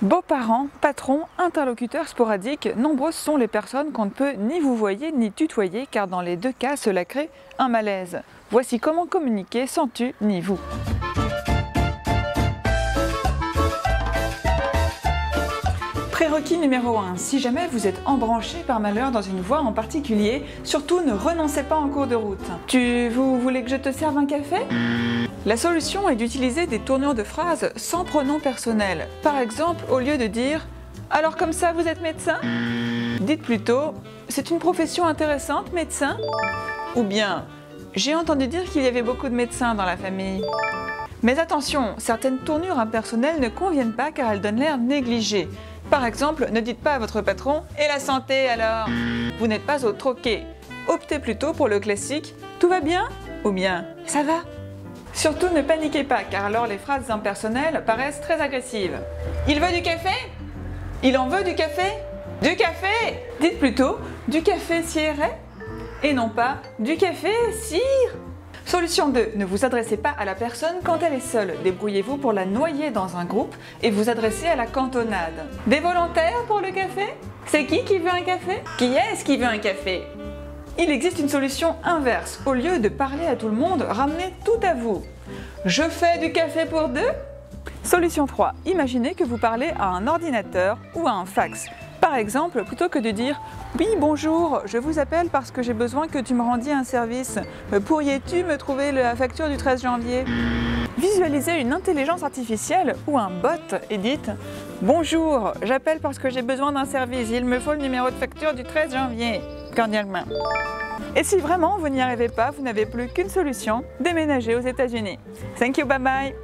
Beaux-parents, patrons, interlocuteurs sporadiques, nombreuses sont les personnes qu'on ne peut ni vous voyer ni tutoyer car dans les deux cas cela crée un malaise. Voici comment communiquer sans tu ni vous. Prérequis numéro 1. Si jamais vous êtes embranché par malheur dans une voie en particulier, surtout ne renoncez pas en cours de route. Vous voulez que je te serve un café ? La solution est d'utiliser des tournures de phrases sans pronom personnel. Par exemple, au lieu de dire « Alors comme ça, vous êtes médecin ?» dites plutôt « C'est une profession intéressante, médecin ?» ou bien « J'ai entendu dire qu'il y avait beaucoup de médecins dans la famille. » Mais attention, certaines tournures impersonnelles ne conviennent pas car elles donnent l'air négligé. Par exemple, ne dites pas à votre patron « Et la santé alors ?» Vous n'êtes pas au troquet. Optez plutôt pour le classique « Tout va bien ?» ou bien « Ça va ?» Surtout ne paniquez pas car alors les phrases impersonnelles paraissent très agressives. « Il veut du café ? Il en veut du café ? Du café ?» Dites plutôt « Du café siré ?» et non pas « Du café sire ?» Solution 2. Ne vous adressez pas à la personne quand elle est seule. Débrouillez-vous pour la noyer dans un groupe et vous adressez à la cantonade. Des volontaires pour le café ? C'est qui veut un café ? Qui est-ce qui veut un café ? Il existe une solution inverse. Au lieu de parler à tout le monde, ramenez tout à vous. Je fais du café pour deux ? Solution 3. Imaginez que vous parlez à un ordinateur ou à un fax. Par exemple, plutôt que de dire « Oui, bonjour, je vous appelle parce que j'ai besoin que tu me rendiez un service. Pourriez-tu me trouver la facture du 13 janvier ?» Visualisez une intelligence artificielle ou un bot et dites « Bonjour, j'appelle parce que j'ai besoin d'un service. Il me faut le numéro de facture du 13 janvier. Cordialement. » Et si vraiment vous n'y arrivez pas, vous n'avez plus qu'une solution, déménager aux États-Unis. Thank you, bye bye.